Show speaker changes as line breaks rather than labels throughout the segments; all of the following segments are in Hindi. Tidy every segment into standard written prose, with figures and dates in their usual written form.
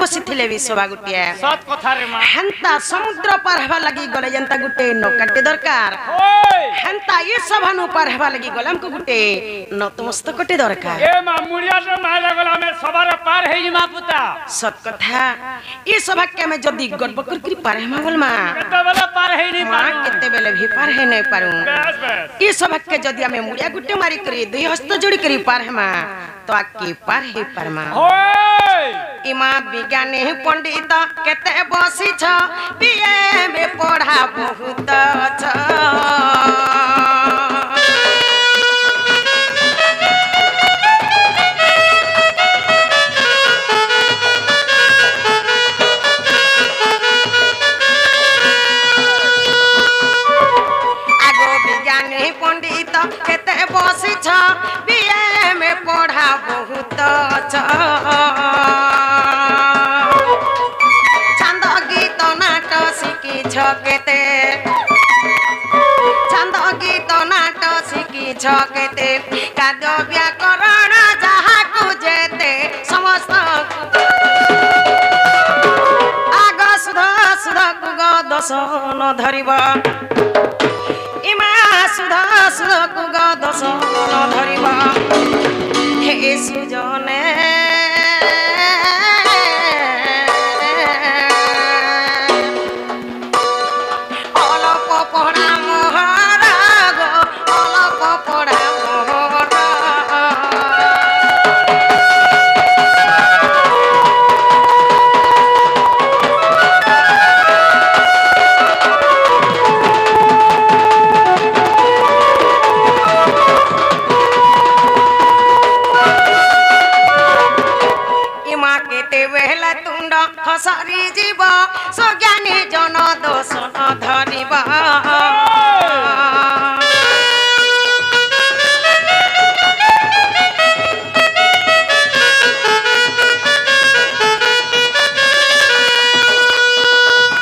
बसिथिले भी सभा गुटिया
सत कथा रे मां
हेंता समुद्र पार हवा लगी गले जनता गुटे नौकाटे दरकार हेंता ये सभानु पार हवा लगी गले हमको गुटे नतमस्तकटे दरकार
ए मां मुड़िया रे माला गला में सबार पार हे जी मां पुता
सत कथा ये सभा के में जदी गड़बड़ कर पार हेमा बोल मां
केते बेले पार हे नहीं
मां केते बेले भी पार हे नहीं पारू
बस बस
ये सभा के जदी हमें मुड़िया गुटे मारी करी दुई हस्त जोड़ी करी पार हेमा तो आके पार हे परमा
होय
इमा विज्ञानी पंडित केते बसी छ बीए में पढ़ा बहुत छ आगो विज्ञानी पंडित केते बसी छ बीए में पढ़ा बहुत छ छंद गीत नाट शिखी छ केते छंद गीत नाट शिखी छ केते काव्य व्याकरण जहा को जेते समस्त आग सुध सुध कुग दश न धरिबा इमा सुध सुध कुग दश न धरिबा हे सुजने अलप पढ़ा मोहरा गो अलप पढ़ा मोहरा इमा केते वेला तुंड खसरी जीव सज्ञानी जन दोष न धरिबा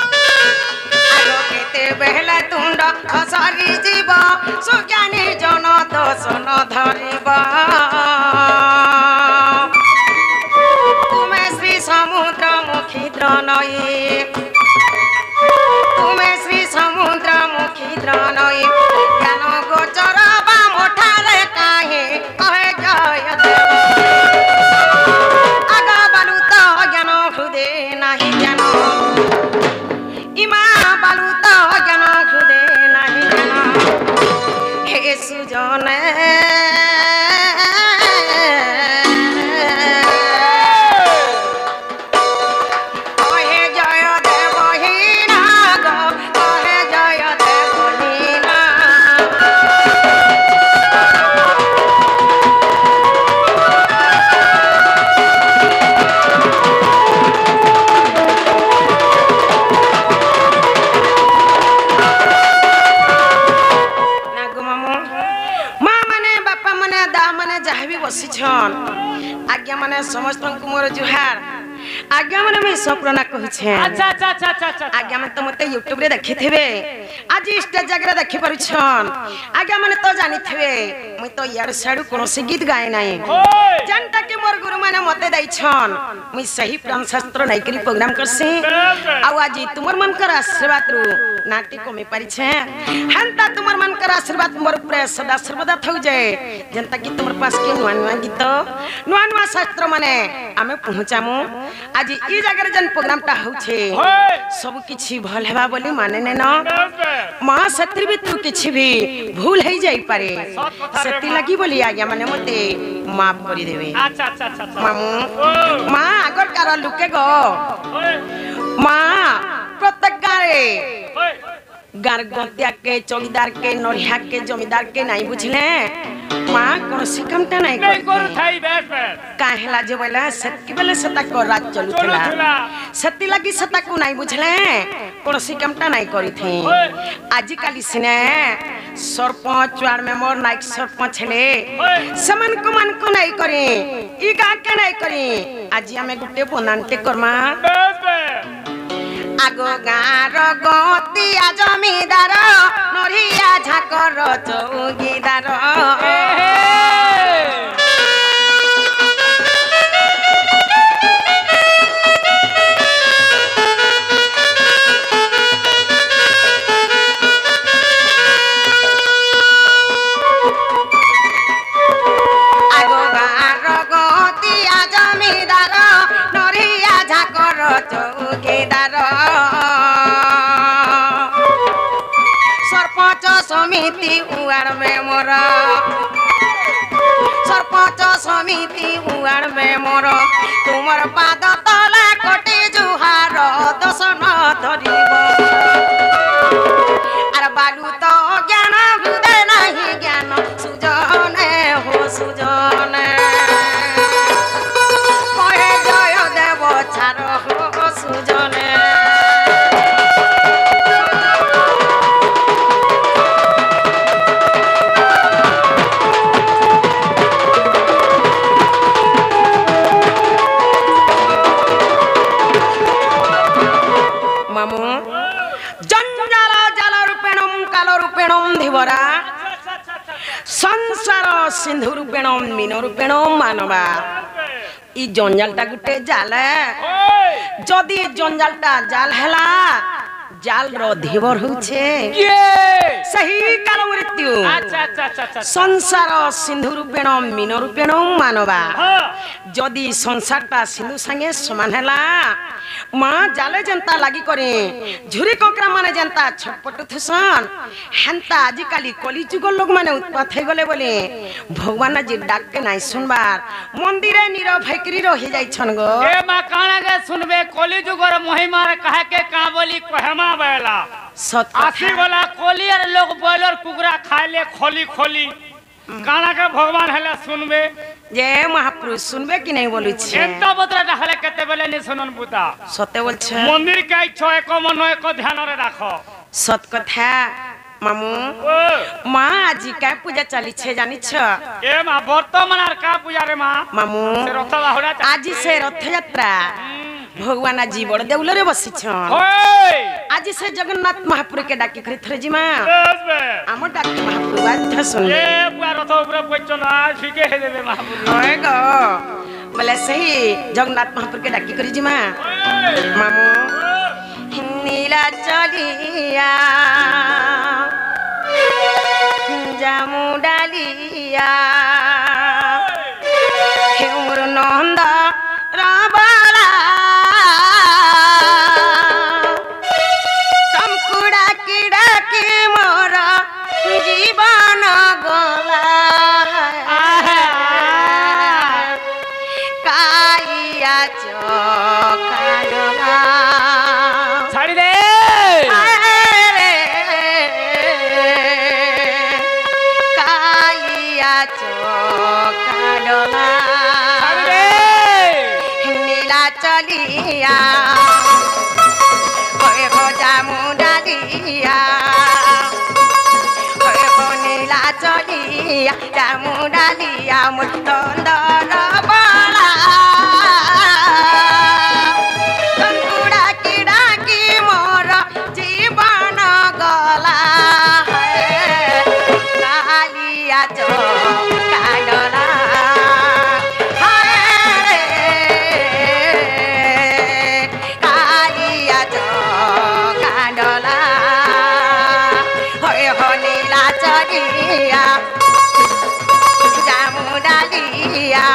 आगो केते वेला तुंड खसरी जीव सज्ञानी जन दोष न धरिबा तुम्हें श्री समुद्र मुखी द्रनई तुम्हें श्री समुद्र मुखी द्रनई ज्ञान गोचर बा मोठारे काहे कहे जय देव आग बालू तो ज्ञान हृदय नाही ज्ञान इमा बालू तो ज्ञान हृदय नाही ज्ञान हे सुजने कहे जय देवहीना गो कहे जय देवहीना ना गो मामू माँ मने बापा मने दा मने जहाँ भी बसी छन आज्ञा मने समस्त को मोर जुहार आज्ञा मने मैं सपना कहि छे
अच्छा अच्छा अच्छा अच्छा अच्छा
आज्ञा मन तो मते यूट्यूब रे देखि थेबे आज स्टेज जगह देखि पारु छन आज्ञा मन तो जानि थेबे मैं तो यार साडू कोनोसी गीत गाए नाही
होय
जनता के मोर गुरु माने मते दै छन मैं सही प्राण शास्त्र नै करी प्रोग्राम करसी आ आज तुमर मन कर आशीर्वाद रु नाटी को में पारी छे हंता तुमर मन कर आशीर्वाद मोर ऊपर सदा सर्वदा थौ जाए जनता की तुमर पास के नुआ नुआ गीत नुआ नुआ शास्त्र माने आमे पहुंचामु आज ई जगह जन प्रोग्राम ता हो छे सब किछि भल हेबा बोली माने ने न मां सत्री भी तू किछि भी भूल हे जाई पारे सती लगी बोली आज्ञा माने मते माफ करी देबे
अच्छा अच्छा अच्छा
मामू मां अगर कार लुके गो मां प्रत्येक गारे गार गतिया के चौकीदार के नरिया के जमींदार के नहीं बुझले मां कोन सिकमटा नहीं
करू थाई बेस बेस
काहेला जे बोला सत्की बेले सता को राज चलुथला सती लगी सता को नहीं बुझले कोन सिकमटा नहीं करी थी आज काली सिने सरपंच वार्ड मेंबर नाइक सरपंच छले समन को मन को नहीं करी ई गा के नहीं करी आज हमें गुटे बनानते करमा
बेस बेस
आगो गार गतिया जमीदार नरिया झाकर चौकीदार সমিতি উয়াড়বে মোর সরপঞ্চ সমিতি উয়াড়বে মোর তোমার পাদ তলা কোটি জুহার দশন ধরিব আর বালু তো জ্ঞান হৃদয় নাহি জ্ঞান সুজনে হো সুজনে কহে জয় দেব ছাড় হো সুজনে মামু জঞ্জাল জাল রূপেণম কাল রূপেণম ধীবরা সংসার সিন্ধু রূপেণম মীন রূপেণম মানবা ই জঞ্জালটা গুটে জাল যদি জঞ্জালটা জাল হেলা জাল র ধীবর হচ্ছে সহি কাল মৃত্যু সংসার সিন্ধু রূপেণম মীন রূপেণম মানবা যদি সংসারটা সিন্ধু সাঙ্গে সমান হেলা মা জালে যেন্তা লাগি করে ঝুরি ককরা মানে যেন্তা ছটপট থুসন হেন্তা আজকালি কলিযুগর লোক মানে উৎপাত হয়ে গলে বলে ভগবান আজি ডাককে নাই শুনবার মন্দিরে নীরব ভাইকরি রহি যাইছন গো
এ মা কানা গে শুনবে কলিযুগর মহিমার কাহে কা বলি কহেমা বেলা
সত
আসি গলা কলি আর লোক বয়লর কুকুরা খাইলে খলি খলি কানা কে ভগবান হেলে শুনবে
যে মহাপুরুষ শুনবে কি নাই বলুছে
এন্তা বতরাটা হেলে কেতে বেলে নি শুনন বুতা
সতে বলছে
মন্দির কে ইচ্ছা এক মন এক ধ্যানরে রাখো
সত কথা মামু
ও
মা আজি কা পূজা চালিছে জানিছ
এ মা বর্তমান আর কা পূজা রে মা
মামু
সে রথ বাহুড়া
আজি সে রথযাত্রা ভগবান আজি বড় দেউলরে বসিছন
ওই
আজি সে জগন্নাথ মহাপুর কে ডাকি করে থরে জিমা
বেশ বেশ
আমার ডাকি মহাপুর বাধ্য শুনলে
এ পুরা রথ উপরে পড়ছ না ঠিকই হে দেবে মহাপুর
হয় গো বলে সেই জগন্নাথ মহাপুর কে ডাকি করে জিমা মামু নীলা চলিয়া জামু ডালিয়া হেমুর নন্দ রাবালা তমকুড়া কিড়া কি মোর জীবন গলা কাইয়া চকাডলা
ছাড়ি দে
কাইয়া চকাডলা
ছাড়ি দে
নীলা চলিয়া হয়ে গো জামু ডালিয়া হয়ে গো নীলা চলিয়া জামু ডালিয়া মুতন্দর বালা তঙ্কুড়া কিড়া কি মোর জীবন গলা কালিয়া চকাডলা কালিয়া চকাডলা হয়ে হনীলা চলিয়া জামু ডালিয়া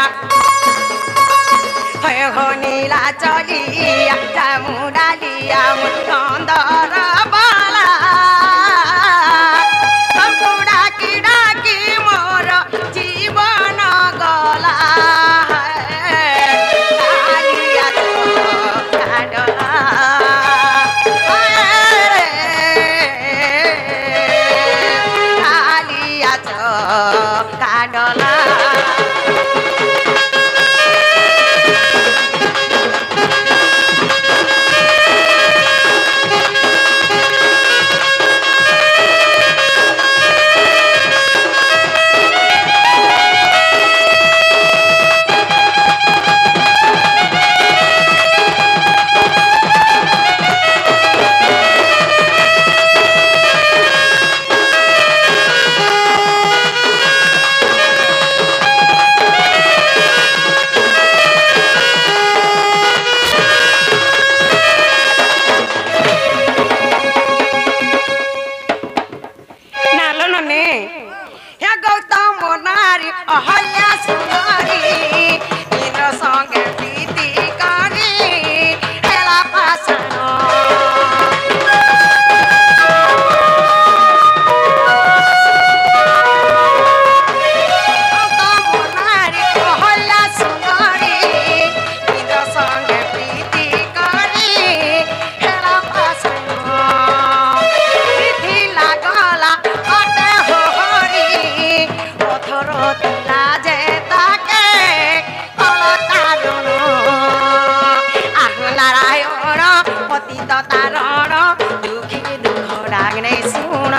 হয়ে হনীলা চলিয়া জামু ডালিয়া মুতন্দর বালা তঙ্কুড়া কিড়া কি মোর জীবন গলা কালিয়া চকাডলা কালিয়া চকাডলা ଅବତାରଣ ଦୁଃଖୀ ଦୁଃଖ ଡାକନେ ଶୁଣ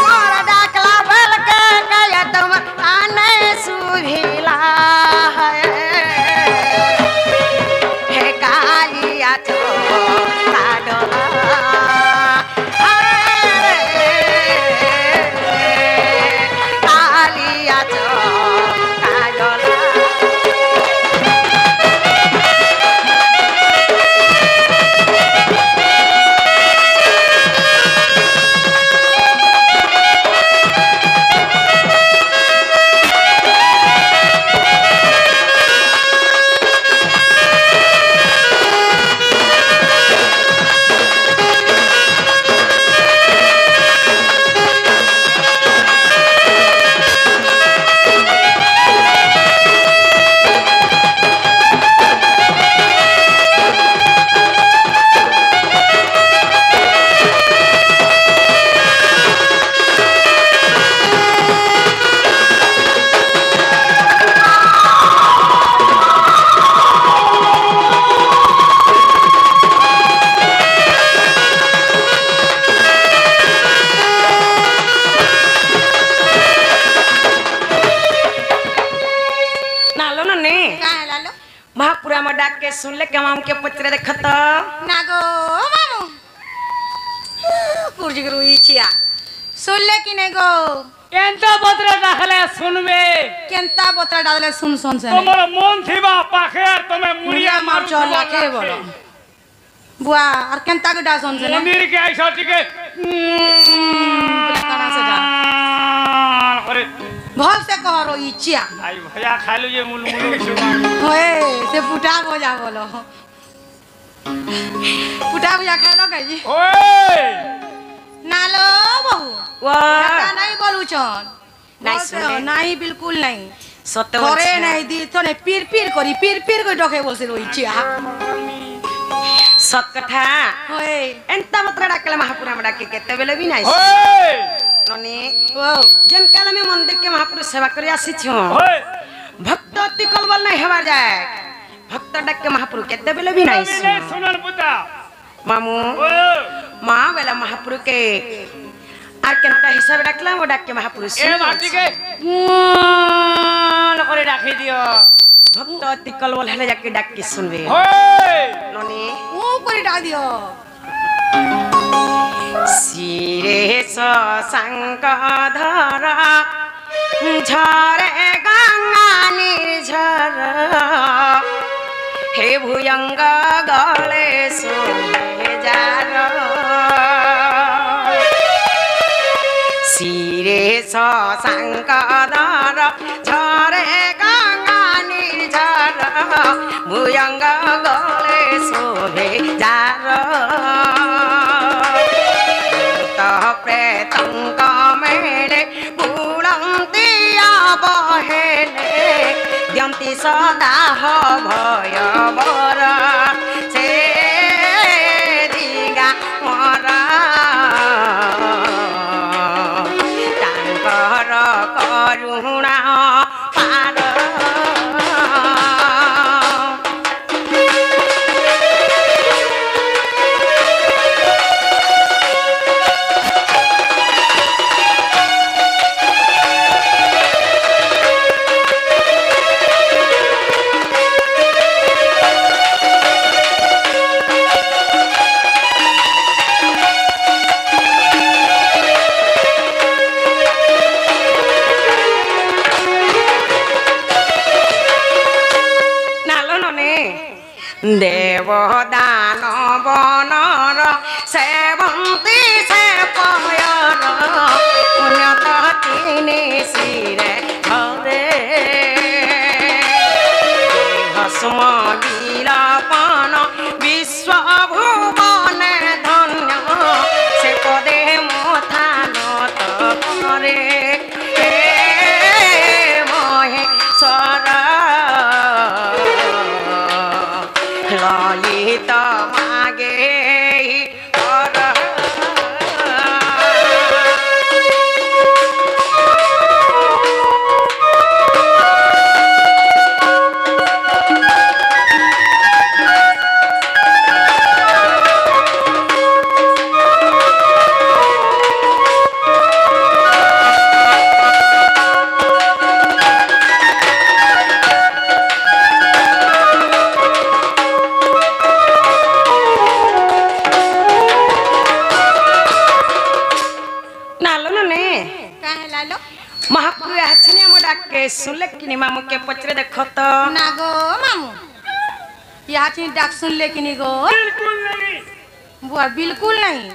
ମୋର ଡାକଲା ବେଲକେ କୟ ତୁମ ଆନେ ସୁଭିଲା ହେ କାଳିଆ ଚ କାଡଲା କାଳିଆ ଚ କାଡଲା महापुरा में डाक के सुन ले के हम के पचरे देखत
नागो मामू कुर्जी रुई छिया सुन ले कि नहीं गो
केंता बतरा डाले सुनबे
केंता बतरा डाले सुन सुन से
तोमर मन थिबा पाखे और तमे मुड़िया
मार चला के बोलो बुआ और केंता के डा सुन से
मंदिर के ऐसा टिके
कहां से जा
अरे
भल से कह रो इचिया
आई भैया खा लो ये मुलमुल सुबह
ओए से पुटा हो जा बोलो पुटा हो जा खा लो कही
ओए
नालो बहू
वाह
नहीं बोलू छन
नहीं सुने
नहीं बिल्कुल नहीं
सत्य
थोड़े नहीं दी तो ने पीर पीर को डके बोल से रोई छिया
सत कथा
ओए
एंता मत डाकले महापुरा में डाके केते बेले भी नहीं
ओए
ननी
ओ
जन काल में मंदिर के महापुरुष सेवा करे आसी छु
ओए
भक्त अति कलबल नहीं हेवा जाए भक्त डाक के महापुरुष केते बेले भी नहीं
सुनन पुता
मामू
ओए
मां बेला महापुरुष के आर केनता हिसाब डाकला वो डाक के महापुरुष
ए माटी के मुल करे राखी दियो
भक्त अति कलबल हेले जाके डाक के सुनबे
ओए
ननी
ओ कोई डाल दियो
सिरे शंकधर झरे गंगा निर्झर हे भुयंग गले सोहे जार सिरे शंकधर झरे गंगा निर्झर भुयंग गले सोहे जार प्रेतंग मेले बुलंतिया बहेले द्यंती सदा भय बर से दिगा मरा तांकर करुणा पार देव दानव नर सेवंती से पयर उन्नत तिनि सिरे धरे भस्म विलापन विश्व भुवन धन्य से पदे मोथान करे महेश्वर ललित मागे
आलो
महाप्रभु आछनी हम डाके सुनले किनी मामू के पचरे देखो तो
ना गो मामू यहाँ डाक सुन ले कि नहीं गो
बिल्कुल नहीं
बुआ बिल्कुल नहीं